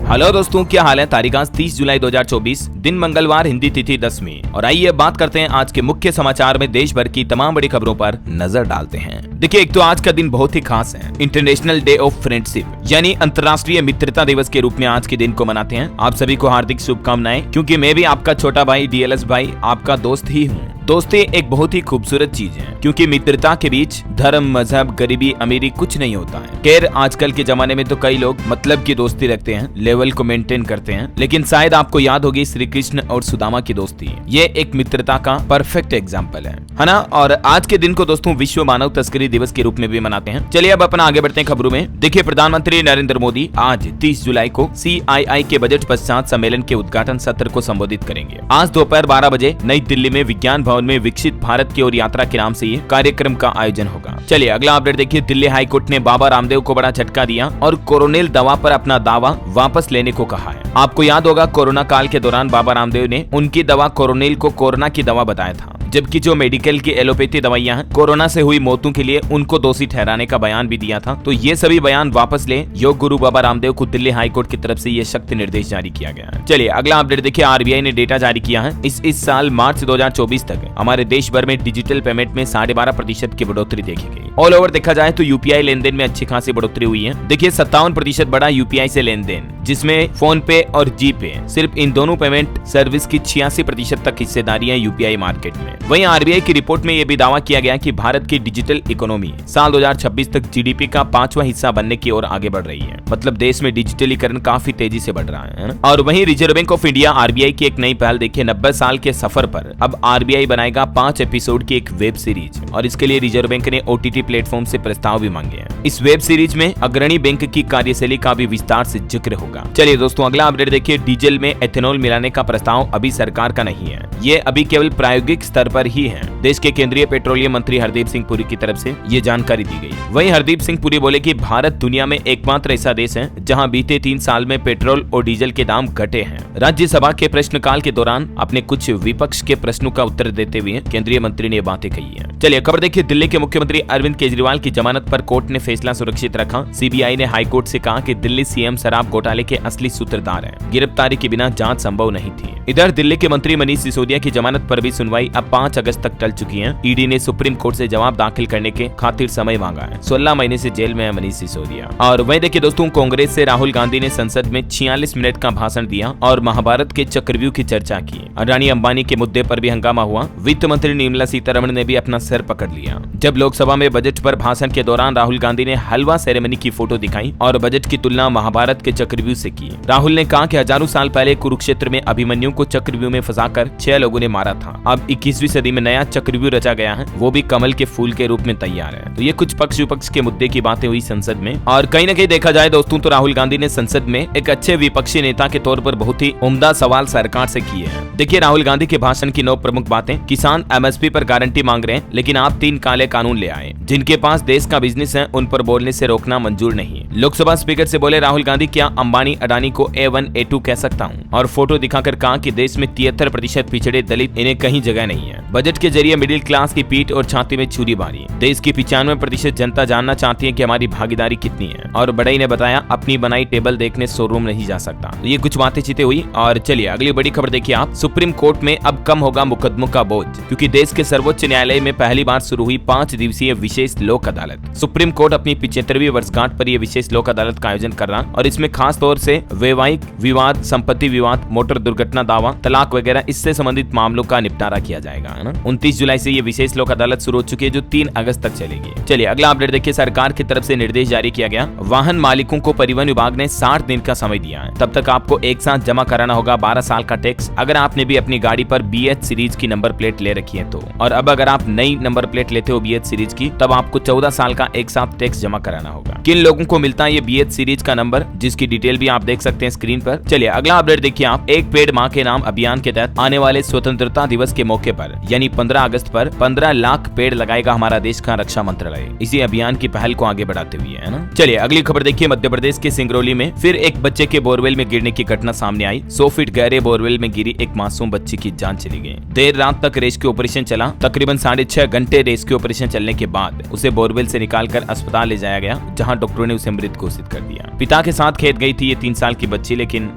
Hello दोस्तों, क्या हाल है। तारीख आज 30 जुलाई 2024, दिन मंगलवार, हिंदी तिथि 10वीं। और आइए बात करते हैं आज के मुख्य समाचार में देश भर की तमाम बड़ी खबरों पर नजर डालते हैं। देखिए, एक तो आज का दिन बहुत ही खास है। इंटरनेशनल डे ऑफ फ्रेंडशिप यानी अंतर्राष्ट्रीय मित्रता दिवस के रूप में आज के दिन को मनाते हैं। आप सभी को हार्दिक शुभकामनाएं, क्योंकि मैं भी आपका छोटा भाई डीएलएस भाई आपका दोस्त ही हूँ। दोस्ती एक बहुत ही खूबसूरत चीज है, क्योंकि मित्रता के बीच धर्म, मजहब, गरीबी, अमीरी कुछ नहीं होता है। खैर, आजकल के जमाने में तो कई लोग मतलब की दोस्ती रखते हैं, लेवल को मेंटेन करते हैं, लेकिन शायद आपको याद होगी श्री कृष्ण और सुदामा की दोस्ती। ये एक मित्रता का परफेक्ट एग्जाम्पल है ना। और आज के दिन को दोस्तों विश्व मानव तस्करी दिवस के रूप में भी मनाते हैं। चलिए अब अपना आगे बढ़ते हैं खबरों में। देखिए, प्रधानमंत्री नरेंद्र मोदी आज 30 जुलाई को CII के बजट पश्चात सम्मेलन के उद्घाटन सत्र को संबोधित करेंगे। आज दोपहर 12 बजे नई दिल्ली में विज्ञान भवन में विकसित भारत की ओर यात्रा के नाम से ये कार्यक्रम का आयोजन होगा। चलिए अगला अपडेट देखिए। दिल्ली हाई कोर्ट ने बाबा रामदेव को बड़ा झटका दिया और कोरोनिल दवा पर अपना दावा वापस लेने को कहा है। आपको याद होगा, कोरोना काल के दौरान बाबा रामदेव ने उनकी दवा कोरोनिल को कोरोना की दवा बताया था, जबकि जो मेडिकल की एलोपैथी दवाइयां हैं कोरोना से हुई मौतों के लिए उनको दोषी ठहराने का बयान भी दिया था। तो ये सभी बयान वापस ले योग गुरु बाबा रामदेव को दिल्ली हाई कोर्ट की तरफ से ये सख्त निर्देश जारी किया गया है। चलिए अगला अपडेट देखिए। RBI ने डेटा जारी किया है। इस साल मार्च 2024 तक हमारे देश भर में डिजिटल पेमेंट में 12.5% की बढ़ोतरी देखी गई। ऑल ओवर देखा जाए तो UPI लेनदेन में अच्छी खासी बढ़ोतरी हुई है। देखिए, 57% बढ़ा UPI से लेनदेन, जिसमें फोन पे और जीपे, सिर्फ इन दोनों पेमेंट सर्विस की 86% तक हिस्सेदारी है UPI मार्केट में। वहीं RBI की रिपोर्ट में यह भी दावा किया गया कि भारत की डिजिटल इकोनॉमी साल 2026 तक GDP का 5वां हिस्सा बनने की ओर आगे बढ़ रही है। मतलब देश में डिजिटलीकरण काफी तेजी से बढ़ रहा है ना? और वहीं reserve bank of India RBI की एक नई पहल देखिए। 90 साल के सफर पर अब RBI बनाएगा 5 एपिसोड की एक वेब सीरीज, और इसके लिए रिजर्व बैंक ने OTT प्लेटफॉर्म से प्रस्ताव भी मांगे हैं। इस वेब सीरीज में अग्रणी बैंक की कार्यशैली का भी विस्तार से जिक्र होगा। चलिए दोस्तों अगला अपडेट देखिए। डीजल में एथेनॉल मिलाने का प्रस्ताव अभी सरकार का नहीं है, ये अभी केवल प्रायोगिक स्तर पर ही है। देश के केंद्रीय पेट्रोलियम मंत्री हरदीप सिंह पुरी की तरफ से ये जानकारी दी गई। वहीं हरदीप सिंह पुरी बोले कि भारत दुनिया में एकमात्र ऐसा देश है जहां बीते 3 साल में पेट्रोल और डीजल के दाम घटे हैं। राज्यसभा के प्रश्नकाल के दौरान अपने कुछ विपक्ष के प्रश्नों का उत्तर देते हुए केंद्रीय मंत्री ने ये बातें कही है। चलिए खबर देखिए। दिल्ली के मुख्यमंत्री अरविंद केजरीवाल की जमानत पर कोर्ट ने फैसला सुरक्षित रखा। CBI ने हाई कोर्ट से कहा कि दिल्ली CM शराब घोटाले के असली सूत्रधार है, गिरफ्तारी के बिना जांच संभव नहीं थी। इधर दिल्ली के मंत्री मनीष सिसोदिया की जमानत पर भी सुनवाई अब 5 अगस्त तक टल चुकी है। ED ने सुप्रीम कोर्ट से जवाब दाखिल करने के खातिर समय मांगा है। 16 महीने से जेल में है मनीष सिसोदिया। और वहीं देखिए दोस्तों, कांग्रेस से राहुल गांधी ने संसद में 46 मिनट का भाषण दिया और महाभारत के चक्रव्यूह की चर्चा की। अडानी अंबानी के मुद्दे पर भी हंगामा हुआ। वित्त मंत्री निर्मला सीतारमण ने भी अपना सर पकड़ लिया जब लोकसभा में बजट पर भाषण के दौरान राहुल गांधी ने हलवा सेरेमनी की फोटो दिखाई और बजट की तुलना महाभारत के चक्रव्यूह से की। राहुल ने कहा कि हजारों साल पहले कुरुक्षेत्र में अभिमन्यु को चक्रव्यूह में फंसाकर 6 लोगों ने मारा था। अब 21वीं सदी में नया चक्रव्यूह रचा गया है, वो भी कमल के फूल के रूप में तैयार है। तो ये कुछ पक्ष विपक्ष के मुद्दे की बातें हुई संसद में। और कहीं न कहीं देखा जाए दोस्तों तो राहुल गांधी ने संसद में एक अच्छे विपक्षी नेता के तौर पर बहुत ही उम्दा सवाल सरकार से किए हैं। देखिए, राहुल गांधी के भाषण की 9 प्रमुख बातें। किसान MSP पर गारंटी मांग रहे हैं, लेकिन आप 3 काले कानून ले आए। जिनके पास देश का बिजनेस है उन पर बोलने से रोकना मंजूर नहीं। लोकसभा स्पीकर से बोले राहुल गांधी, क्या अंबानी अडानी को A1 A2 कह सकता हूँ? और फोटो दिखाकर कहा कि देश में 73% पिछड़े दलित, इन्हें कहीं जगह नहीं है। बजट के जरिए मिडिल क्लास की पीठ और छाती में छुरी मारी। देश की 95% जनता जानना चाहती है कि हमारी भागीदारी कितनी है। और बड़ई ने बताया, अपनी बनाई टेबल देखने शोरूम नहीं जा सकता। तो ये कुछ बातें चीतें हुई। और चलिए अगली बड़ी खबर देखिए आप। सुप्रीम कोर्ट में अब कम होगा मुकदमों का बोझ, क्योंकि देश के सर्वोच्च न्यायालय में पहली बार शुरू हुई 5 दिवसीय विशेष लोक अदालत। सुप्रीम कोर्ट अपनी 75वीं वर्षगांठ पर यह विशेष लोक अदालत का आयोजन कर रहा और इसमें खास तौर से वैवाहिक विवाद, संपत्ति विवाद, मोटर दुर्घटना दावा, तलाक वगैरह इससे संबंधित मामलों का निपटारा किया जाएगा, है ना। 29 जुलाई से ये विशेष लोक अदालत शुरू हो चुकी है, जो 3 अगस्त तक चलेगी। चलिए अगला अपडेट देखिए। सरकार की तरफ से निर्देश जारी किया गया। वाहन मालिकों को परिवहन विभाग ने 60 दिन का समय दिया है। तब तक आपको एक साथ जमा कराना होगा 12 साल का टैक्स, अगर आपने भी अपनी गाड़ी पर BH सीरीज की नंबर प्लेट ले रखी है तो। और अब अगर आप नई नंबर प्लेट लेते हो BH सीरीज की, तब आपको 14 साल का एक साथ टैक्स जमा कराना होगा। किन लोगों को मिलता है ये BH सीरीज का नंबर, जिसकी डिटेल भी आप देख सकते हैं स्क्रीन पर। चलिए अगला अपडेट देखिए आप। एक पेड़ मां के नाम अभियान के तहत आने वाले स्वतंत्रता दिवस के मौके पर यानी 15 अगस्त पर 15 लाख पेड़ लगाएगा हमारा देश का रक्षा मंत्रालय, इसी अभियान की पहल को आगे बढ़ाते हुए, है ना। चलिए अगली खबर देखिए। मध्य प्रदेश के सिंगरौली में फिर एक बच्चे के बोरवेल में गिरने की घटना सामने आई। 100 फीट गहरे बोरवेल में गिरी एक मासूम बच्ची की जान चली गई। देर रात तक रेस्क्यू ऑपरेशन चला। तकरीबन 6.5 घंटे रेस्क्यू ऑपरेशन चलने के बाद उसे बोरवेल से निकालकर अस्पताल ले जाया गया, जहां डॉक्टरों ने उसे मृत घोषित कर दिया। पिता के साथ खेत गई थी थी ये 3 साल की बच्ची, लेकिन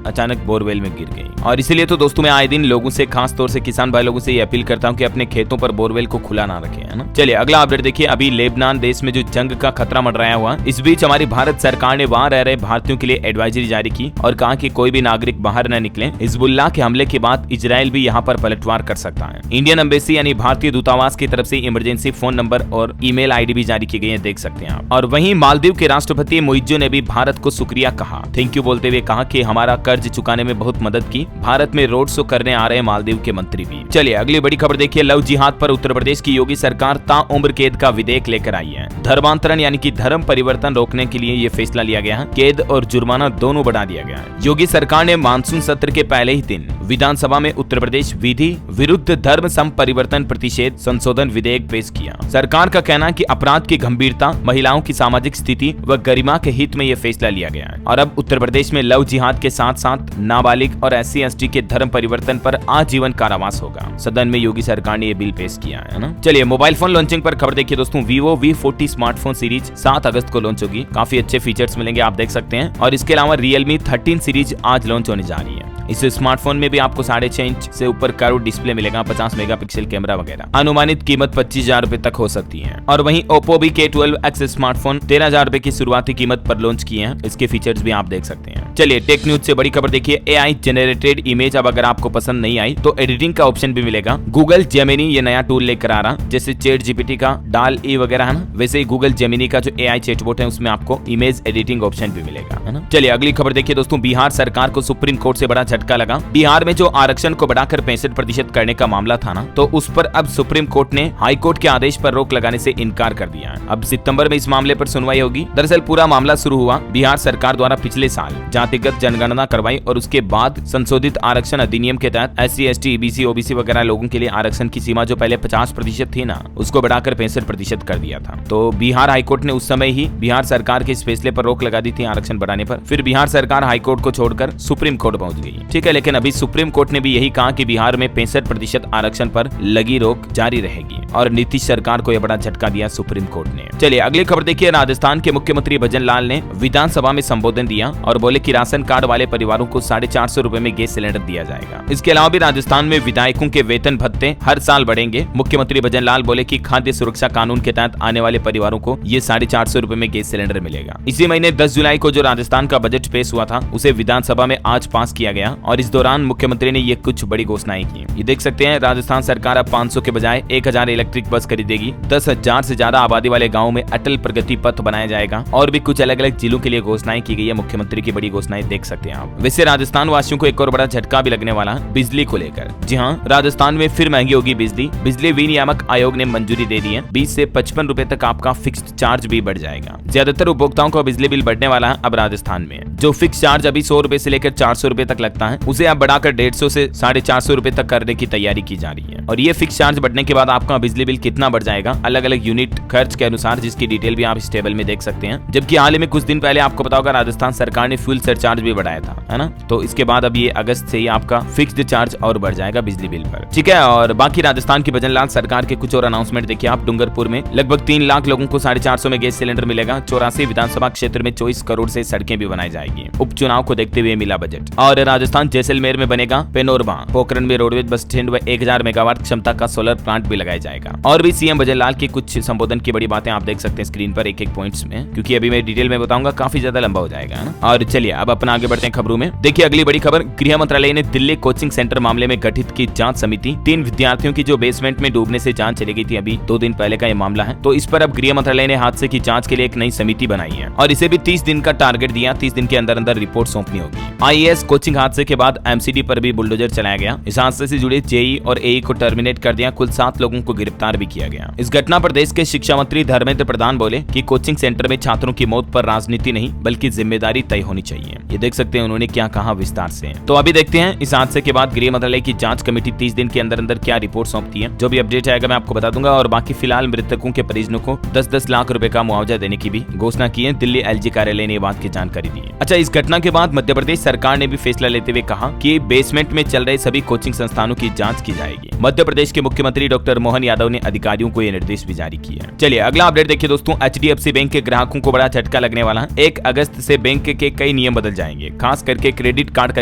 अचानक बोरवेल में गिर गई। और इसीलिए तो दोस्तों मैं आए दिन लोगों से, खास तौर से किसान भाई लोगों से ये अपील करता हूँ कि अपने खेतों पर बोरवेल को खुला ना रखें, है ना। चलिए अगला अपडेट देखिए। अभी लेबनान देश में जो जंग का खतरा मंडराया हुआ, इस बीच हमारी भारत सरकार ने वहां रह रहे भारतीयों के लिए एडवाइजरी जारी की और कहा कि कोई भी नागरिक बाहर न निकले। हिजबुल्लाह के हमले के बाद इजराइल भी यहाँ पर पलटवार कर सकता है। इंडियन एम्बेसी यानी भारतीय दूतावास की तरफ से इमरजेंसी फोन नंबर और ईमेल आईडी भी जारी की गई है, देख सकते हैं आप। और वहीं मालदीव के राष्ट्रपति मुइज्जो ने भी भारत को शुक्रिया कहा, थैंक यू बोलते हुए कहा कि हमारा कर्ज चुकाने में बहुत मदद की। भारत में रोड शो करने आ रहे मालदीव के मंत्री भी। चलिए अगली बड़ी खबर देखिए। लव जिहाद पर उत्तर प्रदेश की योगी सरकार ताउम्र कैद का विधेयक लेकर आई है। धर्मांतरण यानी कि धर्म परिवर्तन रोकने के लिए ये फैसला लिया गया है। कैद और जुर्माना दोनों बढ़ा दिया गया है। योगी सरकार ने मानसून सत्र के पहले ही दिन विधानसभा में उत्तर प्रदेश विधि विरुद्ध धर्म परिवर्तन प्रतिषेध संशोधन विधेयक पेश किया। सरकार का कहना है कि अपराध की गंभीरता, महिलाओं की सामाजिक स्थिति व गरिमा के हित में यह फैसला लिया गया है। और अब उत्तर प्रदेश में लव जिहाद के साथ साथ नाबालिग और SC/ST के धर्म परिवर्तन पर आजीवन कारावास होगा। सदन में योगी सरकार ने यह बिल पेश किया है ना। चलिए मोबाइल फोन लॉन्चिंग पर खबर देखिए दोस्तों। Vivo V40 स्मार्टफोन सीरीज 7 अगस्त को लॉन्च होगी। काफी अच्छे फीचर्स मिलेंगे, आप देख सकते हैं। और इसके अलावा Realme 13 सीरीज आज लॉन्च होने जा रही है। इस स्मार्टफोन में भी आपको 6.5 इंच से ऊपर कर्व डिस्प्ले मिलेगा, 50 मेगापिक्सल कैमरा वगैरह। अनुमानित कीमत 25,000 रुपए तक हो सकती है। और वहीं Oppo भी K12X स्मार्टफोन 13,000 रुपए की शुरुआती कीमत पर लॉन्च किए हैं। इसके फीचर्स भी आप देख सकते हैं। चलिए टेक न्यूज से बड़ी खबर देखिए। AI जनरेटेड इमेज अब अगर आपको पसंद नहीं आई तो एडिटिंग का ऑप्शन भी मिलेगा। गूगल जेमिनी ये नया टूल लेकर आ रहा, जैसे ChatGPT का DALL-E वगैरह है ना, वैसे ही गूगल जेमिनी का जो AI चैटबॉट है उसमें आपको इमेज एडिटिंग ऑप्शन भी मिलेगा, है ना। चलिए अगली खबर देखिए दोस्तों। बिहार सरकार को सुप्रीम कोर्ट से बड़ा झटका लगा। बिहार में जो आरक्षण को बढ़ाकर 65% करने का मामला था ना, तो उस पर अब सुप्रीम कोर्ट ने हाई कोर्ट के आदेश पर रोक लगाने से इनकार कर दिया है। अब सितंबर में इस मामले पर सुनवाई होगी। दरअसल पूरा मामला शुरू हुआ बिहार सरकार द्वारा पिछले साल जातिगत जनगणना करवाई और उसके बाद संशोधित आरक्षण अधिनियम के तहत SC/ST, EBC, OBC वगैरह लोगों के लिए आरक्षण की सीमा जो पहले 50% थी ना, उसको बढ़ाकर 65% कर दिया था। तो बिहार हाईकोर्ट ने उस समय ही बिहार सरकार के इस फैसले पर रोक लगा दी थी आरक्षण बढ़ाने पर। फिर बिहार सरकार हाईकोर्ट को छोड़कर सुप्रीम कोर्ट पहुंच गई, ठीक है। लेकिन अभी सुप्रीम कोर्ट ने भी यही कहा कि बिहार में 65% आरक्षण पर लगी रोक जारी रहेगी और नीतीश सरकार को यह बड़ा झटका दिया सुप्रीम कोर्ट ने। चलिए अगली खबर देखिए। राजस्थान के मुख्यमंत्री भजन लाल ने विधानसभा में संबोधन दिया और बोले कि राशन कार्ड वाले परिवारों को 450 रुपए में गैस सिलेंडर दिया जाएगा। इसके अलावा भी राजस्थान में विधायकों के वेतन भत्ते हर साल बढ़ेंगे। मुख्यमंत्री भजन लाल बोले कि खाद्य सुरक्षा कानून के तहत आने वाले परिवारों को ये 450 रुपए में गैस सिलेंडर मिलेगा। इसी महीने 10 जुलाई को जो राजस्थान का बजट पेश हुआ था उसे विधानसभा में आज पास किया गया और इस दौरान मुख्यमंत्री ने ये कुछ बड़ी घोषणाएं की। ये देख सकते हैं, राजस्थान सरकार अब 500 के बजाय 1000 इलेक्ट्रिक बस खरीदेगी। 10,000 से ज्यादा आबादी वाले गाँव में अटल प्रगति पथ बनाया जाएगा और भी कुछ अलग अलग जिलों के लिए घोषणाएं की गई है। मुख्यमंत्री की बड़ी घोषणाएं देख सकते हैं आप। वैसे राजस्थान वासियों को एक और बड़ा झटका भी लगने वाला है बिजली को लेकर। जी हाँ, राजस्थान में फिर महंगी होगी बिजली। बिजली विनियामक आयोग ने मंजूरी दे दी है। 20 से 55 रुपए तक आपका फिक्स्ड चार्ज भी बढ़ जाएगा। ज्यादातर उपभोक्ताओं का बिजली बिल बढ़ने वाला है अब राजस्थान में। जो फिक्स चार्ज अभी 100 रुपए से लेकर 400 रुपए तक लगता है, उसे अब बढ़ाकर 150 से 450 रुपए तक करने की तैयारी की जा रही है। और ये फिक्स चार्ज बढ़ने के बाद आपका बिजली बिल कितना बढ़ जाएगा अलग अलग यूनिट खर्च के अनुसार, जिसकी डिटेल भी आप इस टेबल में देख सकते हैं। जबकि हाल ही में कुछ दिन पहले आपको पता होगा राजस्थान सरकार ने फ्यूल सरचार्ज भी बढ़ाया था, है ना। तो इसके बाद अब ये अगस्त से ही आपका फिक्स्ड चार्ज और बढ़ जाएगा बिजली बिल पर, ठीक है। और बाकी राजस्थान की भजन लाल सरकार के कुछ और अनाउंसमेंट देखिए आप। डूंगरपुर में लगभग 3 लाख लोगों को 450 में गैस सिलेंडर मिलेगा। 84 विधानसभा क्षेत्र में 24 करोड़ से सड़कें भी बनाई जाएगी। उपचुनाव को देखते हुए मिला बजट। और राजस्थान जैसलमेर में बनेगा पेनोरमा। पोखरण में रोडवेज बस स्टैंड व 1000 मेगावाट क्षमता का सोलर प्लांट भी लगाया जाएगा। और भी सीएम भजन लाल की कुछ संबोधन की बड़ी बातें आप देख सकते हैं स्क्रीन पर एक एक पॉइंट्स में, क्योंकि अभी मैं डिटेल में बताऊंगा, काफी ज्यादा लंबा हो जाएगा ना। और चलिए अब अपना आगे बढ़ते हैं खबरों में। देखिए अगली बड़ी खबर, गृह मंत्रालय ने दिल्ली कोचिंग सेंटर मामले में गठित की जांच समिति। 3 विद्यार्थियों की जो बेसमेंट में डूबने से जांच चली गई थी, अभी 2 दिन पहले का ये मामला है। तो इस पर अब गृह मंत्रालय ने हादसे की जांच के लिए एक नई समिति बनाई है और इसे भी 30 दिन का टारगेट दिया। 30 दिन के अंदर अंदर रिपोर्ट सौंपनी होगी। IAS कोचिंग हादसे के बाद MCD पर भी बुलडोजर चलाया गया। इस हादसे से जुड़े JEE और AE को टर्मिनेट कर दिया। कुल 7 लोगों को गिरफ्तार भी किया गया। इस घटना पर देश के शिक्षा मंत्री धर्मेंद्र प्रधान बोले कि कोचिंग सेंटर में छात्रों की मौत पर राजनीति नहीं बल्कि जिम्मेदारी तय होनी चाहिए। ये देख सकते हैं उन्होंने क्या कहा विस्तार से। तो अभी देखते हैं इस हादसे के बाद गृह मंत्रालय की जांच कमेटी 30 दिन के अंदर अंदर क्या रिपोर्ट सौंपती है। जो भी अपडेट आएगा मैं आपको बता दूंगा। और बाकी फिलहाल मृतकों के परिजनों को 10-10 लाख रुपए का मुआवजा देने की भी घोषणा की है। दिल्ली LG कार्यालय ने बात की जानकारी दी है। अच्छा, इस घटना के बाद मध्य प्रदेश सरकार ने भी फैसला लेते हुए कहा कि बेसमेंट में चल रहे सभी कोचिंग संस्थानों की जांच की जाएगी। मध्य प्रदेश के मुख्यमंत्री डॉक्टर मोहन यादव ने अधिकारियों को ये निर्देश भी जारी किए हैं। चलिए अगला अपडेट देखिए दोस्तों, HDFC बैंक के ग्राहकों को बड़ा झटका लगने वाला है। 1 अगस्त से बैंक के कई नियम बदल जाएंगे। खास करके क्रेडिट कार्ड का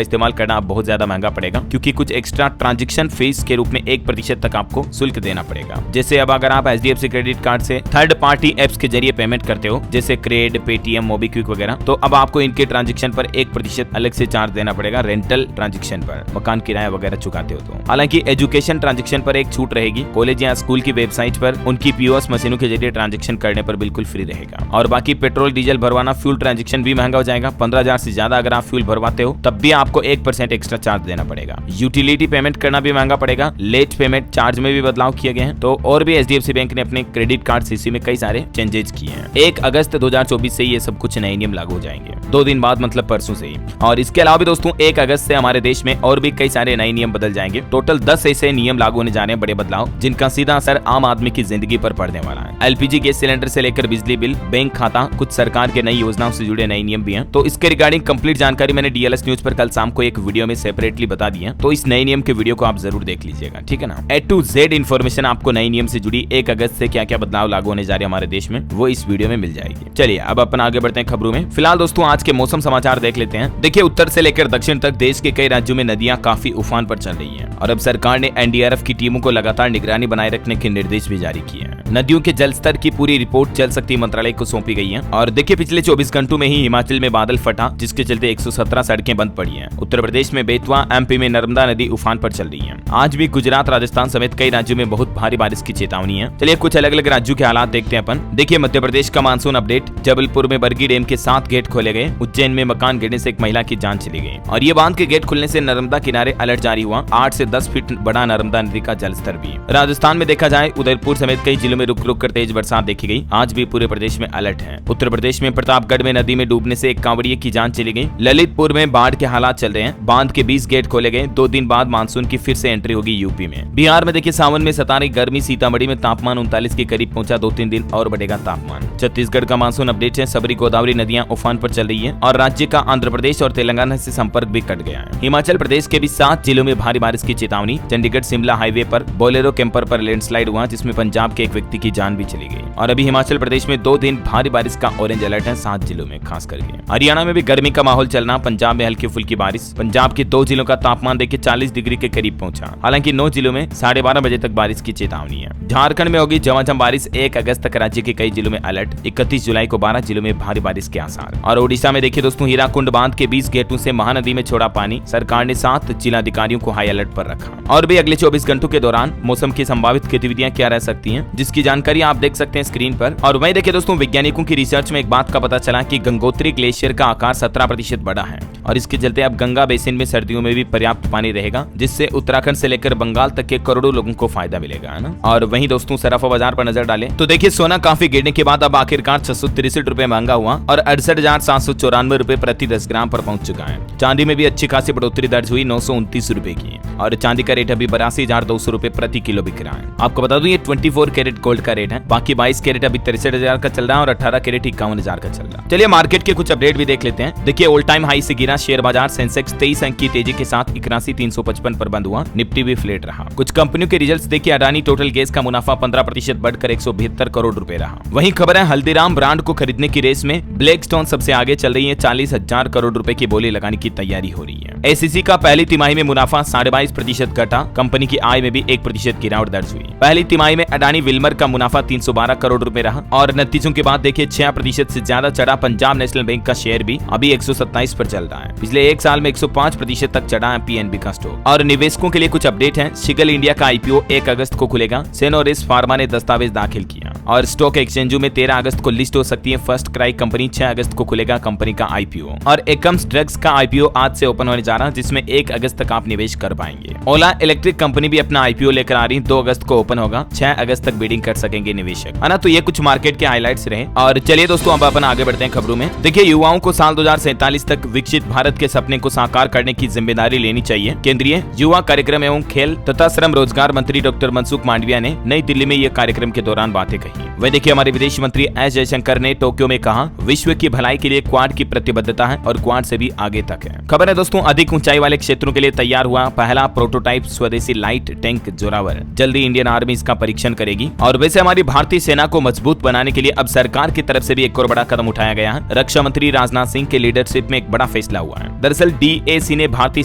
इस्तेमाल करना अब बहुत ज्यादा महंगा पड़ेगा, क्योंकि कुछ एक्स्ट्रा ट्रांजैक्शन फीस के रूप में 1% तक आपको शुल्क देना पड़ेगा। जैसे अब अगर आप HDFC क्रेडिट कार्ड से थर्ड पार्टी एप्स के जरिए पेमेंट करते हो, जैसे क्रेड, पेटीएम, मोबीक्विक वगैरह, तो अब आपको इनके ट्रांजैक्शन पर 1% अलग से चार्ज देना पड़ेगा। रेंटल ट्रांजैक्शन पर, मकान किराया वगैरह चुकाते हो तो। हालांकि एजुकेशन ट्रांजैक्शन पर एक छूट रहेगी। कॉलेज या स्कूल की वेबसाइट पर उनकी POS मशीनों के जरिए ट्रांजैक्शन करने पर बिल्कुल फ्री रहेगा। और बाकी पेट्रोल डीजल भरवाना, फ्यूल ट्रांजैक्शन भी महंगा हो जाएगा। 15,000 से ज्यादा अगर आप फ्यूल भरवाते हो तब भी आपको 1% एक्स्ट्रा चार्ज देना पड़ेगा। यूटिलिटी पेमेंट करना भी महंगा पड़ेगा। लेट पेमेंट चार्ज में भी बदलाव किए गए हैं। तो और भी HDFC बैंक ने अपने क्रेडिट कार्ड CC में कई सारे चेंजेस किए हैं। 1 अगस्त 2024 से ये सब कुछ नए नियम लागू हो जाएंगे, 2 दिन बाद, मतलब परसों से ही। और इसके अलावा भी दोस्तों 1 अगस्त से हमारे देश में और भी कई सारे नए नियम बदल जाएंगे। टोटल 10 ऐसे नियम लागू होने जा रहे हैं, बड़े बदलाव, जिनका सीधा असर आम आदमी की जिंदगी पर पड़ने वाला है। LPG गैस सिलेंडर से लेकर बिजली बिल, बैंक खाता, कुछ सरकार के नई योजनाओं से जुड़े नए नियम भी हैं। तो इसके रिगार्डिंग कंप्लीट जानकारी मैंने DLS न्यूज पर कल शाम को एक वीडियो में सेपरेटली बता दी है, तो इस नए नियम के वीडियो को आप जरूर देख लीजिएगा, ठीक है ना। A to Z इन्फॉर्मेशन आपको नए नियम से जुड़ी 1 अगस्त से क्या क्या बदलाव लागू होने जा रहे हैं हमारे देश में, वो इस वीडियो में मिल जाएगी। चलिए अब अपन आगे बढ़ते हैं खबरों में। फिलहाल दोस्तों आज के मौसम समाचार देख लेते हैं। देखिए उत्तर से लेकर दक्षिण तक देश के कई राज्यों में नदियां काफी उफान पर चल रही हैं, और अब सरकार ने NDRF की टीमों को लगातार निगरानी बनाए रखने के निर्देश भी जारी किए हैं। नदियों के जलस्तर की पूरी रिपोर्ट जल शक्ति मंत्रालय को सौंपी गई है। और देखिए पिछले 24 घंटों में ही हिमाचल में बादल फटा, जिसके चलते 117 सड़कें बंद पड़ी हैं। उत्तर प्रदेश में बेतवा, MP में नर्मदा नदी उफान पर चल रही है। आज भी गुजरात, राजस्थान समेत कई राज्यों में बहुत भारी बारिश की चेतावनी है। चलिए कुछ अलग अलग राज्यों के हालात देखते हैं अपन। देखिए मध्य प्रदेश का मानसून अपडेट। जबलपुर में बरगी डैम के 7 गेट खोले गए। उज्जैन में मकान गिरने से एक महिला की जान चली गई, और ये बांध के गेट खुलने से नर्मदा किनारे अलर्ट जारी हुआ। 8 से 10 फीट बढ़ा नर्मदा नदी का जलस्तर भी। राजस्थान में देखा जाए उदयपुर समेत कई जिलों में रुक रुक कर तेज बरसात देखी गई। आज भी पूरे प्रदेश में अलर्ट है। उत्तर प्रदेश में प्रतापगढ़ में नदी में डूबने से एक कांवड़िए की जान चली गई। ललितपुर में बाढ़ के हालात चल रहे हैं। बांध के 20 गेट खोले गए। 2 दिन बाद मानसून की फिर से एंट्री होगी यूपी में। बिहार में देखिए सावन में सता रही गर्मी। सीतामढ़ी में तापमान 39 के करीब पहुंचा। 2-3 दिन और बढ़ेगा तापमान। छत्तीसगढ़ का मानसून अपडेट है। सबरी गोदावरी नदियां उफान पर चल रही है, और राज्य का आंध्र प्रदेश और तेलंगाना से संपर्क भी कट गया है। हिमाचल प्रदेश के भी 7 जिलों में भारी बारिश की चेतावनी। चंडीगढ़ शिमला हाईवे पर बोलेरो कैंपर पर लैंडस्लाइड हुआ, जिसमें पंजाब के एक व्यक्ति की जान भी चली गई। और अभी हिमाचल प्रदेश में 2 दिन भारी बारिश का ऑरेंज अलर्ट है 7 जिलों में खास करके। हरियाणा में भी गर्मी का माहौल चलना। पंजाब में हल्की फुल्की बारिश। पंजाब के 2 जिलों का तापमान देखिए 40 डिग्री के करीब पहुंचा। हालांकि 9 जिलों में 12:30 बजे तक बारिश की चेतावनी है। झारखंड में होगी झमाझम बारिश। 1 अगस्त तक राज्य के कई जिलों में अलर्ट। 31 जुलाई को 12 जिलों में भारी बारिश के आसार। और ओडिशा में देखिए दोस्तों हीराकुंड बांध के 20 गेटों से महानदी में छोड़ा पानी। सरकार ने 7 जिलाधिकारियों को हाई अलर्ट पर रखा। और भी अगले 24 घंटों के दौरान मौसम की संभावित गतिविधियां क्या रह सकती हैं, जिसकी जानकारी आप देख सकते हैं स्क्रीन पर। और वहीं देखिए दोस्तों वैज्ञानिकों की रिसर्च में एक बात का पता चला कि गंगोत्री ग्लेशियर का आकार 17% बड़ा है, और इसके चलते अब गंगा बेसिन में सर्दियों में भी पर्याप्त पानी रहेगा, जिससे उत्तराखंड से लेकर बंगाल तक के करोड़ों लोगों को फायदा मिलेगा, है ना। और वहीं दोस्तों सराफा बाजार पर नजर डालें तो देखिए सोना काफी गिरने के बाद अब आखिरकार 663 रुपए महंगा हुआ, और 68,794 रुपए प्रति 10 ग्राम पर पहुंच चुका है। चांदी में भी अच्छी खासी बढ़ोतरी दर्ज हुई, 929 रुपए की, और चांदी का रेट अभी 82,200 रुपए प्रति किलो बिक रहा है। आपको बता दूं ये 24 कैरेट गोल्ड का रेट है। बाकी 22 कैरेट अभी 63,000 का चल रहा है, और 18 कैरेट 51,000 का चल रहा है। चलिए मार्केट के कुछ अपडेट भी देख लेते हैं। देखिए ऑल टाइम हाई से गिरा शेयर बाजार। सेंसेक्स 23 अंक की तेजी के साथ 81,355 पर बंद हुआ। निफ्टी भी फ्लैट रहा। कुछ कंपनियों के रिजल्ट्स देखिए। अडानी टोटल गैस का मुनाफा 15% बढ़कर 172 करोड़ रुपए रहा। वहीं खबर है हल्दीराम ब्रांड को खरीदने की रेस में ब्लैकस्टोन सबसे आगे चल रही है। 40,000 करोड़ रुपए की बोली लगाने की तैयारी हो रही है। एसीसी का पहली तिमाही में मुनाफा 22.5% घटा। कंपनी की आय में भी 1% गिरावट दर्ज हुई। पहली तिमाही में अडानी विल्मर का मुनाफा 312 करोड़ रुपए रहा। और नतीजों के बाद देखिए 6% से ज्यादा चढ़ा पंजाब नेशनल बैंक का शेयर भी अभी 127 पर चल रहा है। पिछले एक साल में 105% तक चढ़ा है पीएनबी का स्टॉक। और निवेशकों के लिए कुछ अपडेट है। शिगल इंडिया का IPO 1 अगस्त को खुलेगा। सेनोरिस फार्मा ने दस्तावेज दाखिल किया। और स्टॉक एक्सचेंजों में 13 अगस्त को लिस्ट हो सकती है फर्स्ट क्राई कंपनी। 6 अगस्त को खुलेगा कंपनी का IPO। और एकम्स ड्रग्स का IPO आज से ओपन होने जा रहा है, जिसमें 1 अगस्त तक आप निवेश कर पाएंगे। ओला इलेक्ट्रिक कंपनी भी अपना IPO लेकर आ रही। 2 अगस्त को ओपन होगा। 6 अगस्त तक बिडिंग कर सकेंगे निवेशक, है ना। तो ये कुछ मार्केट के हाइलाइट्स रहे। और चलिए दोस्तों अब अपन आगे बढ़ते हैं खबरों में। देखिए युवाओं को साल 2047 तक विकसित भारत के सपने को साकार करने की जिम्मेदारी लेनी चाहिए। केंद्रीय युवा कार्यक्रम एवं खेल तथा श्रम रोजगार मंत्री डॉक्टर मनसुख मांडविया ने नई दिल्ली में यह कार्यक्रम के दौरान बातें कही। जाएगी। वह देखिए हमारे विदेश मंत्री एस जयशंकर ने टोक्यो में कहा, विश्व की भलाई के लिए क्वाड की प्रतिबद्धता है और क्वाड से भी आगे तक है। खबर है दोस्तों, अधिक ऊंचाई वाले क्षेत्रों के लिए तैयार हुआ पहला प्रोटोटाइप स्वदेशी लाइट टैंक जोरावर। जल्दी इंडियन आर्मी इसका परीक्षण करेगी। और वैसे हमारी भारतीय सेना को मजबूत बनाने के लिए अब सरकार की तरफ से भी एक और बड़ा कदम उठाया गया है। रक्षा मंत्री राजनाथ सिंह के लीडरशिप में एक बड़ा फैसला हुआ है। दरअसल DAC ने भारतीय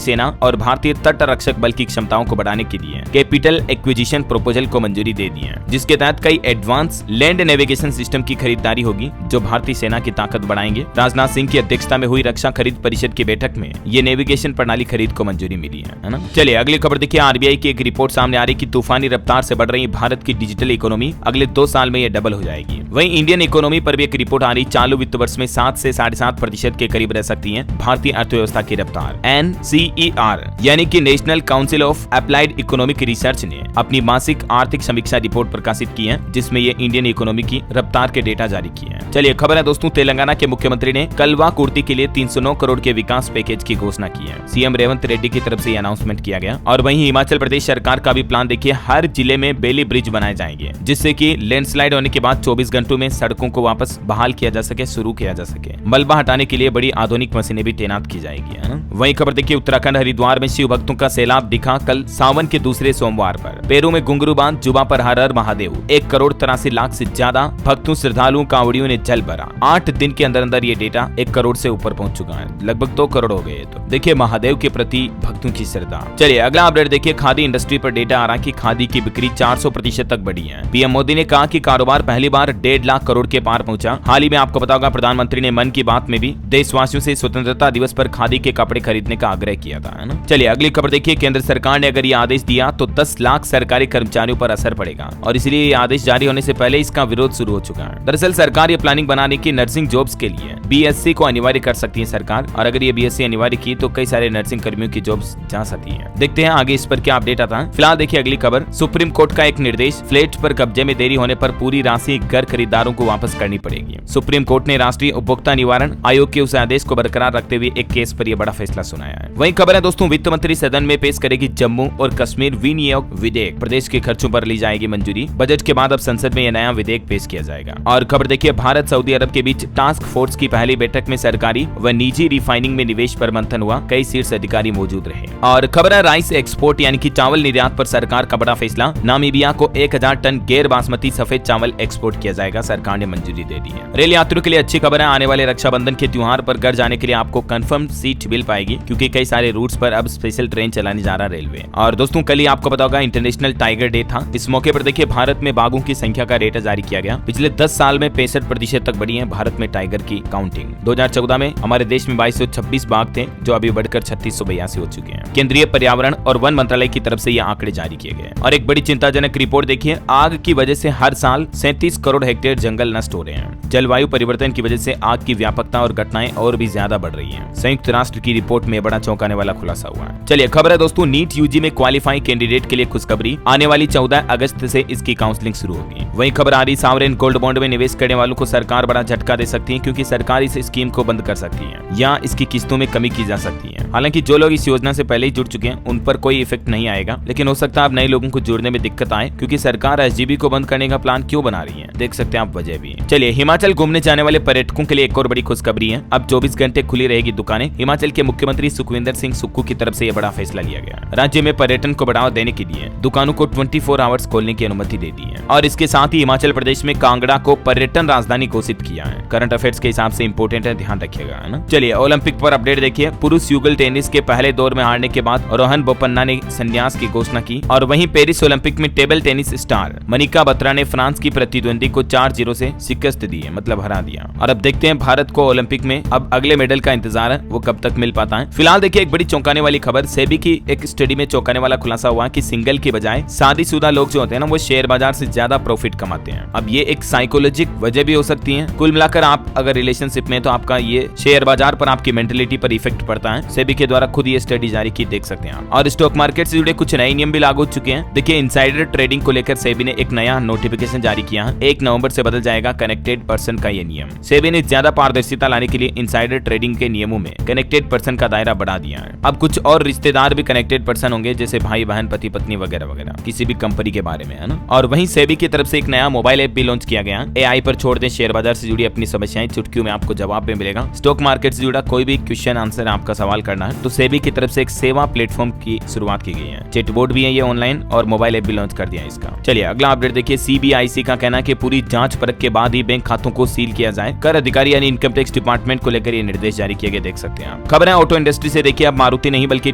सेना और भारतीय तट रक्षक बल की क्षमताओं को बढ़ाने के लिए कैपिटल एक्विजिशन प्रोपोजल को मंजूरी दे दी है, जिसके तहत कई एडवांस लैंड नेविगेशन सिस्टम की खरीदारी होगी जो भारतीय सेना की ताकत बढ़ाएंगे। राजनाथ सिंह की अध्यक्षता में हुई रक्षा खरीद परिषद की बैठक में ये नेविगेशन प्रणाली खरीद को मंजूरी मिली है ना। चलिए अगली खबर देखिए, RBI की एक रिपोर्ट सामने आ रही कि तूफानी रफ्तार से बढ़ रही भारत की डिजिटल इकोनॉमी अगले 2 साल में ये डबल हो जाएगी। वहीं इंडियन इकोनॉमी पर भी एक रिपोर्ट आ रही, चालू वित्त वर्ष में 7 से 7.5% के करीब रह सकती है भारतीय अर्थव्यवस्था की रफ्तार। NCER यानी कि national council of applied economic research ने अपनी मासिक आर्थिक समीक्षा रिपोर्ट प्रकाशित की है, जिसमें ये इंडियन इकोनॉमी की रफ्तार के डेटा जारी किए हैं। चलिए खबर है दोस्तों, तेलंगाना के मुख्यमंत्री ने कलवा कुर्ती के लिए 309 करोड़ के विकास पैकेज की घोषणा की है। CM रेवंत रेड्डी की तरफ से ये अनाउंसमेंट किया गया। और वहीं हिमाचल प्रदेश सरकार का भी प्लान देखिए, हर जिले में बेली ब्रिज बनाए जाएंगे, जिससे कि लैंडस्लाइड होने के बाद 24 घंटों में सड़कों को वापस बहाल किया जा सके, शुरू किया जा सके। मलबा हटाने के लिए बड़ी आधुनिक मशीनें भी तैनात की जाएगी, है ना। वहीं खबर देखिए, उत्तराखंड हरिद्वार में शिव भक्तों का सैलाब दिखा कल सावन के दूसरे सोमवार पर। पेरू में घुंघरू बांध, जुबा पर हर हर महादेव। 1,83,00,000 से ज्यादा भक्तों, श्रद्धालुओं, कांवड़ियों ने जल भरा। 8 दिन के अंदर अंदर ये डेटा 1 करोड़ से ऊपर पहुंच चुका है, लगभग 2 करोड़ हो गए। तो देखिए महादेव के प्रति भक्तों की श्रद्धा। चलिए अगला अपडेट देखिए, खादी इंडस्ट्री पर डेटा आ रहा कि खादी की बिक्री 400% तक बढ़ी है। PM मोदी ने कहा कि कारोबार पहली बार 1.5 लाख करोड़ के पार पहुंचा। हाल ही में आपको पता होगा, प्रधानमंत्री ने मन की बात में भी देशवासियों से स्वतंत्रता दिवस पर खादी के कपड़े खरीदने का आग्रह किया था, है ना। चलिए अगली खबर देखिए, केंद्र सरकार ने अगर ये आदेश दिया तो 10 लाख सरकारी कर्मचारियों पर असर पड़ेगा और इसलिए ये आदेश जारी होने से पहले इसका विरोध शुरू हो चुका है। दरअसल सरकार ये प्लानिंग बनाने की नर्सिंग जॉब्स के लिए BSc को अनिवार्य कर सकती है सरकार, और अगर ये BSc अनिवार्य की तो कई सारे नर्सिंग कर्मियों की जॉब्स जा सकती है। देखते हैं आगे इस पर क्या अपडेट आता है। फिलहाल देखिए अगली खबर, सुप्रीम कोर्ट का एक निर्देश, फ्लैट पर कब्जे में देरी होने पर पूरी राशि घर खरीदारों को वापस करनी पड़ेगी। सुप्रीम कोर्ट ने राष्ट्रीय उपभोक्ता निवारण आयोग के उस आदेश को बरकरार रखते हुए एक केस पर यह बड़ा फैसला सुनाया है। वहीं खबर है दोस्तों, वित्त मंत्री सदन में पेश करेगी जम्मू और कश्मीर विनियोग विधेयक, प्रदेश के खर्चों पर ली जाएगी मंजूरी। बजट के बाद अब संसद में यह नया विधेयक पेश किया जाएगा। और खबर देखिए, भारत सऊदी अरब के बीच टास्क फोर्स की पहली बैठक में सरकारी व निजी रिफाइनिंग में निवेश पर मंथन हुआ, कई शीर्ष अधिकारी मौजूद रहे। और खबर है राइस एक्सपोर्ट यानी कि चावल निर्यात पर सरकार का बड़ा फैसला, नामीबिया को 1000 टन गैर बासमती सफेद चावल एक्सपोर्ट किया जाएगा, सरकार ने मंजूरी दे दी है। रेल यात्रियों के लिए अच्छी खबर है, आने वाले रक्षाबंधन के त्योहार पर घर जाने के लिए आपको कंफर्म सीट मिल पाएगी, क्योंकि कई सारे रूट्स पर अब स्पेशल ट्रेन चलाने जा रहा रेलवे। और दोस्तों कल ही आपको पता होगा इंटरनेशनल टाइगर डे था। इस मौके पर देखिए भारत में बाघों की संख्या का डेटा जारी किया गया। पिछले 10 साल में 65% तक बढ़ी है भारत में टाइगर की काउंटिंग। 2014 में हमारे देश में 2226 बाघ थे, जो अभी बढ़कर 3682 हो चुके हैं। केंद्रीय पर्यावरण और वन मंत्रालय की तरफ से ये आंकड़े जारी किए गए। और एक बड़ी चिंताजनक रिपोर्ट देखिए, आग की वजह से हर साल 37 करोड़ हेक्टेयर जंगल नष्ट हो रहे हैं। जलवायु परिवर्तन की वजह से आग की व्यापकता और घटनाएं और भी ज्यादा बढ़ रही हैं। संयुक्त राष्ट्र की रिपोर्ट में बड़ा चौंकाने वाला खुलासा हुआ है। चलिए खबर है दोस्तों, नीट UG में क्वालिफाइंग कैंडिडेट के लिए खुशखबरी, आने वाली 14 अगस्त से इसकी काउंसलिंग शुरू होगी। वहीं खबर आ रही, सावरेन गोल्ड बॉन्ड में निवेश करने वालों को सरकार बड़ा झटका दे सकती है, क्योंकि सरकार इस स्कीम को बंद कर सकती है या इसकी किस्तों में कमी की जा सकती है। हालांकि जो लोग इस योजना से पहले ही जुड़ चुके हैं उन पर कोई इफेक्ट नहीं आएगा, लेकिन हो सकता है अब नए लोगों को जुड़ने में दिक्कत आए, क्योंकि सरकार SGB को बंद करने का प्लान क्यों बना रही है, देख सकते हैं आप वजह भी। चलिए हिमाचल घूमने जाने वाले पर्यटकों के लिए एक और बड़ी खुशखबरी है, अब 24 घंटे खुली रहेगी दुकानें। हिमाचल के मुख्यमंत्री सुखविंदर सिंह सुक्खू की तरफ से यह बड़ा फैसला लिया गया। राज्य में पर्यटन को बढ़ावा देने के लिए दुकानों को 24 आवर्स खोलने की अनुमति दे दी है। और इसके साथ ही हिमाचल प्रदेश में कांगड़ा को पर्यटन राजधानी घोषित किया है। करंट अफेयर्स के हिसाब से इंपोर्टेंट है, ध्यान रखिएगा, है ना। चलिए ओलंपिक पर अपडेट देखिए, पुरुष युगल टेनिस के पहले दौर में हारने के बाद रोहन बोपन्ना ने संन्यास की घोषणा की। और वहीं पेरिस ओलंपिक में table tennis star Manika Batra ने फ्रांस की प्रतिद्वंदी को 4-0 से शिकस्त दी है, मतलब हरा दिया। और अब देखते हैं भारत को ओलंपिक में अब अगले मेडल का इंतजार है, वो कब तक मिल पाता है। फिलहाल देखिए एक बड़ी चौंकाने वाली खबर, सेबी की एक स्टडी में चौंकाने वाला खुलासा हुआ कि सिंगल की बजाय शादीशुदा लोग जो होते हैं ना, वो शेयर बाजार से ज्यादा प्रॉफिट कमाते हैं। अब ये एक साइकोलॉजिक वजह भी हो सकती है। कुल मिलाकर आप अगर रिलेशनशिप में, तो आपका ये शेयर बाजार पर आपकी मेंटलिटी पर इफेक्ट पड़ता है। सेबी सेबी के द्वारा खुद ये स्टडी जारी की, देख सकते हैं। और स्टॉक मार्केट से जुड़े कुछ नए नियम भी लागू हो चुके हैं। देखिए इनसाइडर ट्रेडिंग को लेकर सेबी ने एक नया नोटिफिकेशन जारी किया है। 1 नवंबर से बदल जाएगा कनेक्टेड पर्सन का ये नियम। सेबी ने ज्यादा पारदर्शिता लाने के लिए इनसाइडर ट्रेडिंग के नियमों में कनेक्टेड पर्सन का दायरा बढ़ा दिया है। अब कुछ और रिश्तेदार भी कनेक्टेड पर्सन होंगे, जैसे भाई बहन, पति पत्नी वगैरह वगैरह, किसी भी कंपनी के बारे में, है ना। और वहीं सेबी की तरफ से एक नया मोबाइल ऐप भी लॉन्च किया गया। एआई पर छोड़ दें शेयर बाजार से जुड़ी अपनी समस्याएं, चुटकियों में आपको जवाब भी मिलेगा। स्टॉक मार्केट से जुड़ा कोई भी क्वेश्चन आंसर आपका सवाल करना है तो सेबी की तरफ से एक सेवा प्लेटफॉर्म की शुरुआत की गई है। चैटबॉट भी है ये ऑनलाइन, और मोबाइल ऐप भी लॉन्च कर दिया है इसका। चलिए अगला अपडेट देखिए। सीबीआईसी का कहना है कि पूरी जांच परख के बाद ही बैंक खातों को सील किया जाए। कर अधिकारी यानी इनकम टैक्स डिपार्टमेंट को लेकर ये निर्देश जारी किए गए, देख सकते हैं आप। खबर है ऑटो इंडस्ट्री से। देखिए अब मारुति नहीं बल्कि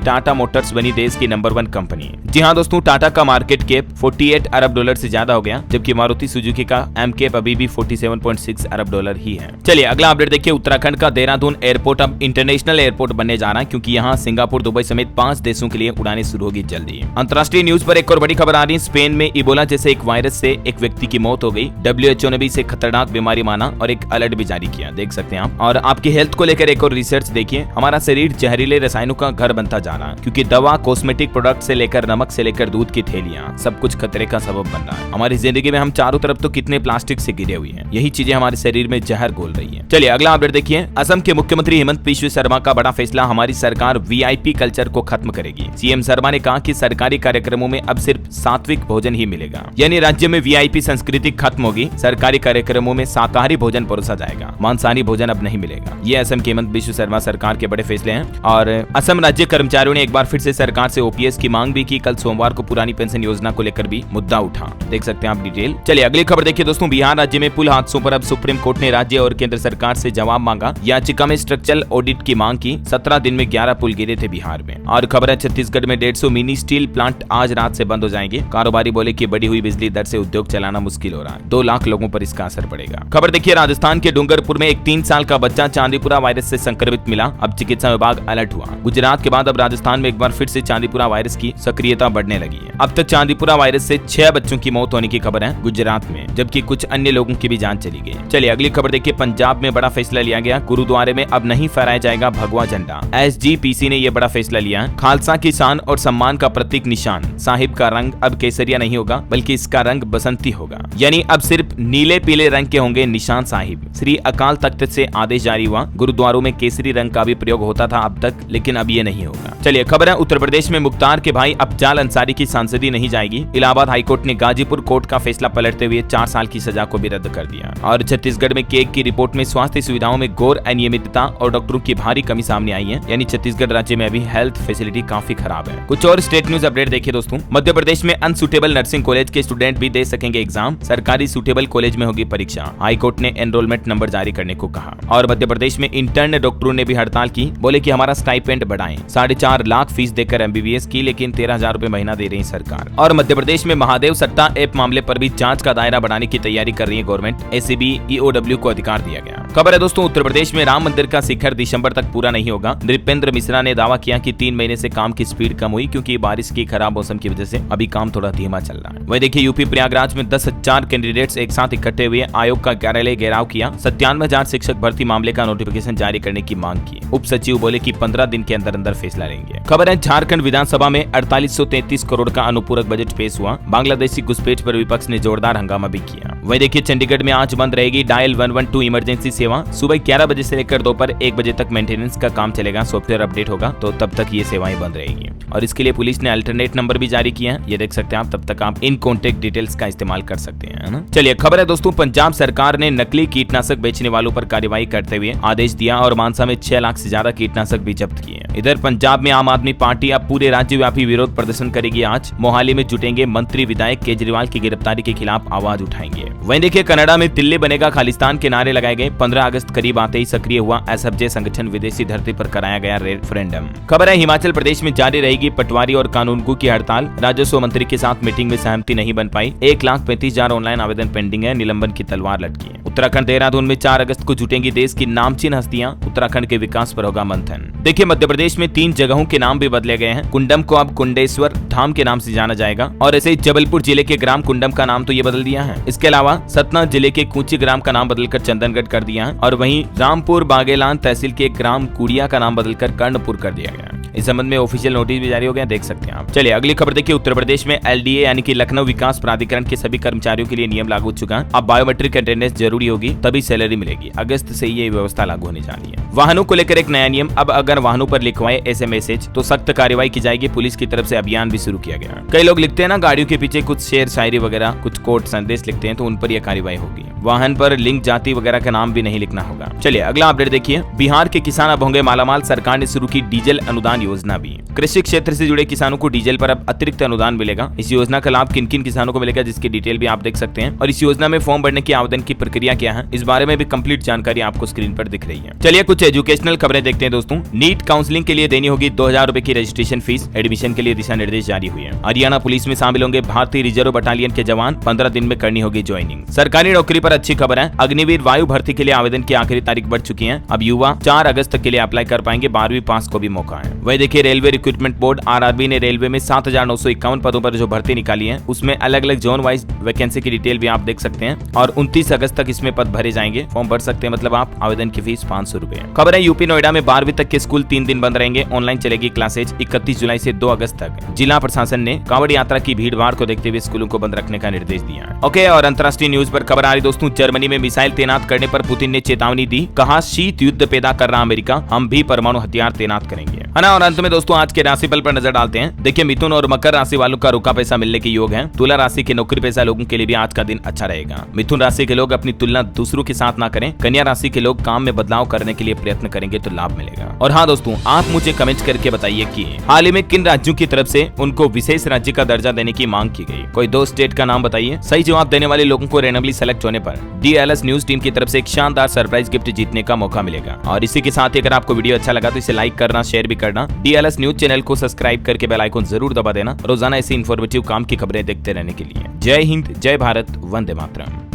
टाटा मोटर्स बनी देश की नंबर 1 कंपनी। जी हाँ दोस्तों, टाटा का मार्केट कैप 48 अरब डॉलर से ज्यादा हो गया, जबकि मारुति सुजुकी का एम कैप अभी भी 47.6 अरब डॉलर ही है। चलिए अगला अपडेट देखिए। उत्तराखंड का देहरादून एयरपोर्ट अब इंटरनेशनल एयरपोर्ट बनने जा रहा है, क्योंकि यहाँ सिंगापुर, दुबई समेत 5 देशों के लिए उड़ानें शुरू होगी जल्दी। अंतर्राष्ट्रीय न्यूज पर एक और बड़ी खबर आ रही है। स्पेन में इबोला जैसे एक वायरस से एक व्यक्ति की मौत हो गई। WHO ने भी इसे खतरनाक बीमारी माना और एक अलर्ट भी जारी किया, देख सकते हैं आप। और आपकी हेल्थ को लेकर एक और रिसर्च देखिए। हमारा शरीर जहरीले रसायनों का घर बनता जा रहा है, क्योंकि दवा, कॉस्मेटिक प्रोडक्ट से लेकर नमक से लेकर दूध की थैलियां, सब कुछ खतरे का सबब बन रहा है। हमारी जिंदगी में हम चारों तरफ तो कितने प्लास्टिक से घिरे हुए हैं, यही चीजें हमारे शरीर में जहर घोल रही है। चलिए अगला अपडेट देखिए। असम के मुख्यमंत्री हेमंत बिश्व शर्मा का बड़ा फैसला। हमारी सरकार VIP कल्चर को खत्म करेगी। सीएम शर्मा ने कहा कि सरकारी कार्यक्रमों में अब सिर्फ सात्विक भोजन ही मिलेगा, यानी राज्य में VIP संस्कृति खत्म होगी। सरकारी कार्यक्रमों में शाकाहारी भोजन परोसा जाएगा, मांसाहारी भोजन अब नहीं मिलेगा। ये असम के हेमंत बिश्व शर्मा सरकार के बड़े फैसले हैं। और असम राज्य कर्मचारियों ने एक बार फिर से सरकार से OPS की मांग भी की। कल सोमवार को पुरानी पेंशन योजना को लेकर भी मुद्दा उठा, देख सकते हैं आप डिटेल। चलिए अगली खबर देखिए दोस्तों। बिहार राज्य में पुल हादसों पर अब सुप्रीम कोर्ट ने राज्य और केंद्र सरकार से जवाब मांगा। याचिका में स्ट्रक्चरल ऑडिट की मांग की। 17 दिन में 11 पुल गिरे थे बिहार में। और खबर है छत्तीसगढ़ में 150 मिनी स्टील प्लांट आज रात से बंद हो जाएंगे। कारोबारी बोले कि बढ़ी हुई बिजली दर से उद्योग चलाना मुश्किल हो रहा है। 2 लाख लोगों पर इसका असर पड़ेगा। खबर देखिए राजस्थान के डूंगरपुर में एक 3 साल का बच्चा चांदीपुरा वायरस से संक्रमित मिला। अब चिकित्सा विभाग अलर्ट हुआ। गुजरात के बाद अब राजस्थान में एक बार फिर से चांदीपुरा वायरस की सक्रियता बढ़ने लगी है। अब तक चांदीपुरा वायरस से 6 बच्चों की मौत होने की खबर है गुजरात में, जबकि कुछ अन्य लोगों की भी जान चली गई। चलिए अगली खबर देखिए। पंजाब में बड़ा फैसला लिया गया। गुरुद्वारे में अब नहीं फहराया जाएगा भगवा झंडा। SGPC ने यह बड़ा फैसला लिया। खालसा की शान और सम्मान का प्रतीक निशान साहिब का रंग अब केसरिया नहीं होगा, बल्कि इसका रंग बसंती होगा, यानी अब सिर्फ नीले पीले रंग के होंगे निशान साहिब। श्री अकाल तख्त से आदेश जारी हुआ। गुरुद्वारों में केसरी रंग का भी प्रयोग होता था अब तक, लेकिन अब ये नहीं होगा। चलिए खबर है उत्तर प्रदेश में मुख्तार के भाई अफजाल अंसारी की सांसदी नहीं जाएगी। इलाहाबाद हाईकोर्ट ने गाजीपुर कोर्ट का फैसला पलटते हुए 4 साल की सजा को भी रद्द कर दिया। और छत्तीसगढ़ में केक की रिपोर्ट में स्वास्थ्य सुविधाओं में घोर अनियमितता और डॉक्टरों की भारी कमी सामने आई है, यानी छत्तीसगढ़ राज्य में अभी हेल्थ फैसिलिटी काफी खराब है। कुछ और स्टेट न्यूज अपडेट देखिए दोस्तों। मध्य प्रदेश में अनसुटेबल नर्सिंग कॉलेज के स्टूडेंट भी दे सकेंगे एग्जाम। सरकारी सुटेबल कॉलेज में होगी परीक्षा। हाईकोर्ट ने एनरोलमेंट नंबर जारी करने को कहा। और मध्य प्रदेश में इंटर्न डॉक्टरों ने भी हड़ताल की। बोले कि हमारा स्टाइपेंड बढ़ाएं। 4.5 लाख फीस देकर MBBS की, लेकिन 13,000 रुपए महीना दे रही सरकार। और मध्य प्रदेश में महादेव सट्टा ऐप मामले पर भी जांच का दायरा बढ़ाने की तैयारी कर रही है गवर्नमेंट। ACB EOW को अधिकार दिया गया। खबर है दोस्तों उत्तर प्रदेश में राम मंदिर का शिखर दिसंबर तक पूरा नहीं होगा। नृपेंद्र मिश्रा ने दावा किया कि 3 महीने से काम की स्पीड कम हुई, क्योंकि बारिश की खराब मौसम की वजह से अभी काम थोड़ा धीमा चल रहा है। वही देखिए यूपी प्रयागराज में 10,000 कैंडिडेट्स एक साथ इकट्ठे हुए आयोग का कार्यालय घेराव किया। 97,000 शिक्षक भर्ती मामले का नोटिफिकेशन जारी करने की मांग की। उप सचिव बोले कि 15 दिन के अंदर अंदर फैसला लेंगे। खबर है झारखंड विधानसभा में 4833 करोड़ का अनुपूरक बजट पेश हुआ। बांग्लादेशी घुसपैठ पर विपक्ष ने जोरदार हंगामा भी किया। वही देखिए चंडीगढ़ में आज बंद रहेगी डायल 112 इमरजेंसी सेवा। सुबह 11 बजे से लेकर दोपहर 1 बजे तक मेंटेनेंस का काम चलेगा। सॉफ्टवेयर अपडेट होगा तो तब तक ये सेवाएं बंद रहेगी। और इसके लिए पुलिस ने अल्टरनेट नंबर भी जारी किया है, ये देख सकते हैं आप। तब तक आप इन कॉन्टेक्ट डिटेल्स का इस्तेमाल कर सकते हैं, है ना। चलिए खबर है दोस्तों पंजाब सरकार ने नकली कीटनाशक बेचने वालों पर कार्रवाई करते हुए आदेश दिया और मानसा में 6 लाख से ज्यादा कीटनाशक भी जब्त किए। इधर पंजाब में आम आदमी पार्टी अब पूरे राज्यव्यापी विरोध प्रदर्शन करेगी। आज मोहाली में जुटेंगे मंत्री, विधायक केजरीवाल की गिरफ्तारी के खिलाफ आवाज उठाएंगे। वहीं देखिए कनाडा में दिल्ली बनेगा खालिस्तान के नारे लगाए गए। 15 अगस्त करीब आते ही सक्रिय हुआ SFJ संगठन। विदेशी धरती पर कराया गया रेफरेंडम। खबर है हिमाचल प्रदेश में जारी रहेगी पटवारी और कानूनगो की हड़ताल। राजस्व मंत्री के साथ मीटिंग में सहमति नहीं बन पाई। 1,35,000 ऑनलाइन आवेदन पेंडिंग है। निलंबन की तलवार लटकी है। उत्तराखंड देहरादून में 4 अगस्त को जुटेंगी देश की नामचीन हस्तियां। उत्तराखंड के विकास पर होगा मंथन। देखिए मध्य प्रदेश में 3 जगहों के नाम भी बदले गए हैं। कुंडम को अब कुंडेश्वर धाम के नाम से जाना जाएगा। और ऐसे ही जबलपुर जिले के ग्राम कुंडम का नाम तो ये बदल दिया है। इसके अलावा सतना जिले के कूची ग्राम का नाम बदलकर चंदनगढ़ कर दिया है। और वहीं रामपुर बागेलान तहसील के ग्राम कुड़िया का नाम बदलकर कर कर्णपुर कर दिया गया। इस संबंध में ऑफिशियल नोटिस भी जारी हो गया, देख सकते हैं आप। चलिए अगली खबर देखिए। उत्तर प्रदेश में LDA यानी कि लखनऊ विकास प्राधिकरण के सभी कर्मचारियों के लिए नियम लागू हो चुका है। अब बायोमेट्रिक अटेंडेंस जरूरी होगी तभी सैलरी मिलेगी। अगस्त से ये व्यवस्था लागू होने जा रही है। वाहनों को लेकर एक नया नियम। अब अगर वाहनों पर लिखवाए ऐसे मैसेज तो सख्त कार्रवाई की जाएगी। पुलिस की तरफ से अभियान भी शुरू किया गया। कई लोग लिखते हैं ना गाड़ियों के पीछे कुछ शेर शायरी वगैरह, कुछ कोट संदेश लिखते हैं, तो उन पर यह कार्रवाई होगी। वाहन पर लिंक जाति वगैरह का नाम भी नहीं लिखना होगा। चलिए अगला अपडेट देखिए। बिहार के किसान अब होंगे मालामाल। सरकार ने शुरू की डीजल अनुदान योजना भी। कृषि क्षेत्र से जुड़े किसानों को डीजल पर अब अतिरिक्त अनुदान मिलेगा। इस योजना का लाभ किन किन किसानों को मिलेगा, जिसकी डिटेल भी आप देख सकते हैं। और इस योजना में फॉर्म भरने की आवेदन की प्रक्रिया क्या है, इस बारे में भी कंप्लीट जानकारी आपको स्क्रीन पर दिख रही है। चलिए कुछ एजुकेशनल खबरें देखते हैं दोस्तों। नीट काउंसलिंग के लिए देनी होगी 2000 रुपए की रजिस्ट्रेशन फीस। एडमिशन के लिए दिशा निर्देश जारी हुए हैं। हरियाणा पुलिस में शामिल होंगे भारतीय रिजर्व बटालियन के जवान। 15 दिन में करनी होगी ज्वाइनिंग। सरकारी नौकरी पर अच्छी खबर है। अग्निवीर वायु भर्ती के लिए आवेदन की आखिरी तारीख बढ़ चुकी है। अब युवा 4 अगस्त के लिए अप्लाई कर पाएंगे। 12वीं पास को भी मौका है। वही देखिए रेलवे रिक्रूटमेंट बोर्ड RRB ने रेलवे में 7951 पदों पर जो भर्ती निकाली है, उसमें अलग अलग जोन वाइज वैकेंसी की डिटेल भी आप देख सकते हैं। और 29 अगस्त तक इसमें पद भरे जाएंगे। फॉर्म भर सकते हैं, मतलब आप। आवेदन की फीस 500 रुपए। खबर है यूपी नोएडा में 12वीं तक के स्कूल 3 दिन बंद रहेंगे। ऑनलाइन चलेगी क्लासेज 31 जुलाई से 2 अगस्त तक। जिला प्रशासन ने कांवड़ यात्रा की भीड़ भाड़ को देखते हुए स्कूलों को बंद रखने का निर्देश दिया है। ओके, और अंतर्राष्ट्रीय न्यूज पर खबर आ रही दोस्तों। जर्मनी में मिसाइल तैनात करने पर पुतिन ने चेतावनी दी। कहा शीत युद्ध पैदा कर रहा अमेरिका, हम भी परमाणु हथियार तैनात करेंगे, है ना। और अंत में दोस्तों आज के राशिफल पर नजर डालते हैं। देखिए मिथुन और मकर राशि वालों का रुका पैसा मिलने के योग है। तुला राशि के नौकरी पेशा लोगों के लिए भी आज का दिन अच्छा रहेगा। मिथुन राशि के लोग अपनी तुलना दूसरों के साथ ना करें। कन्या राशि के लोग काम में बदलाव करने के लिए प्रयत्न करेंगे तो लाभ मिलेगा। और हाँ दोस्तों, आप मुझे कमेंट करके बताइए कि हाल ही में किन राज्यों की तरफ से उनको विशेष राज्य का दर्जा देने की मांग की गई। कोई 2 स्टेट का नाम बताइए। सही जवाब देने वाले लोगों को रैंडमली सेलेक्ट होने पर DLS न्यूज टीम की तरफ से एक शानदार सरप्राइज गिफ्ट जीतने का मौका मिलेगा। और इसी के साथ ही अगर आपको वीडियो अच्छा लगा तो इसे लाइक करना, शेयर भी करना। DLS न्यूज चैनल को सब्सक्राइब करके बेल आइकन जरूर दबा देना, रोजाना ऐसी इन्फॉर्मेटिव काम की खबरें देखते रहने के लिए। जय हिंद, जय भारत, वंदे मातरम।